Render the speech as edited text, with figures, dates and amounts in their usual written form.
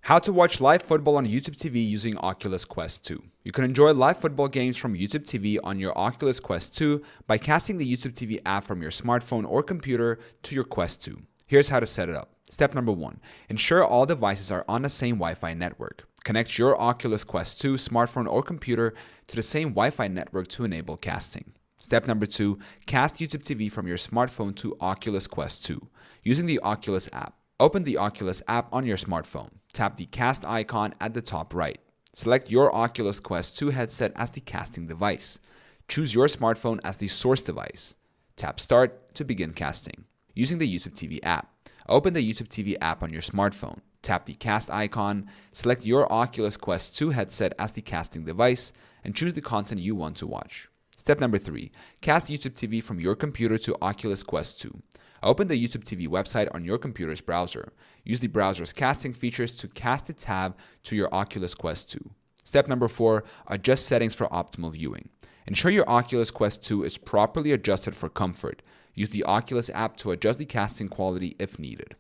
How to watch live football on YouTube TV using Oculus Quest 2. You can enjoy live football games from YouTube TV on your Oculus Quest 2 by casting the YouTube TV app from your smartphone or computer to your Quest 2. Here's how to set it up. Step number 1. Ensure all devices are on the same Wi-Fi network. Connect your Oculus Quest 2 smartphone or computer to the same Wi-Fi network to enable casting. Step number 2. Cast YouTube TV from your smartphone to Oculus Quest 2 using the Oculus app. Open the Oculus app on your smartphone. Tap the cast icon at the top right. Select your Oculus Quest 2 headset as the casting device. Choose your smartphone as the source device. Tap Start to begin casting. Using the YouTube TV app. Open the YouTube TV app on your smartphone. Tap the cast icon, select your Oculus Quest 2 headset as the casting device, and choose the content you want to watch. Step number 3. Cast YouTube TV from your computer to Oculus Quest 2. Open the YouTube TV website on your computer's browser. Use the browser's casting features to cast the tab to your Oculus Quest 2. Step number 4. Adjust settings for optimal viewing. Ensure your Oculus Quest 2 is properly adjusted for comfort. Use the Oculus app to adjust the casting quality if needed.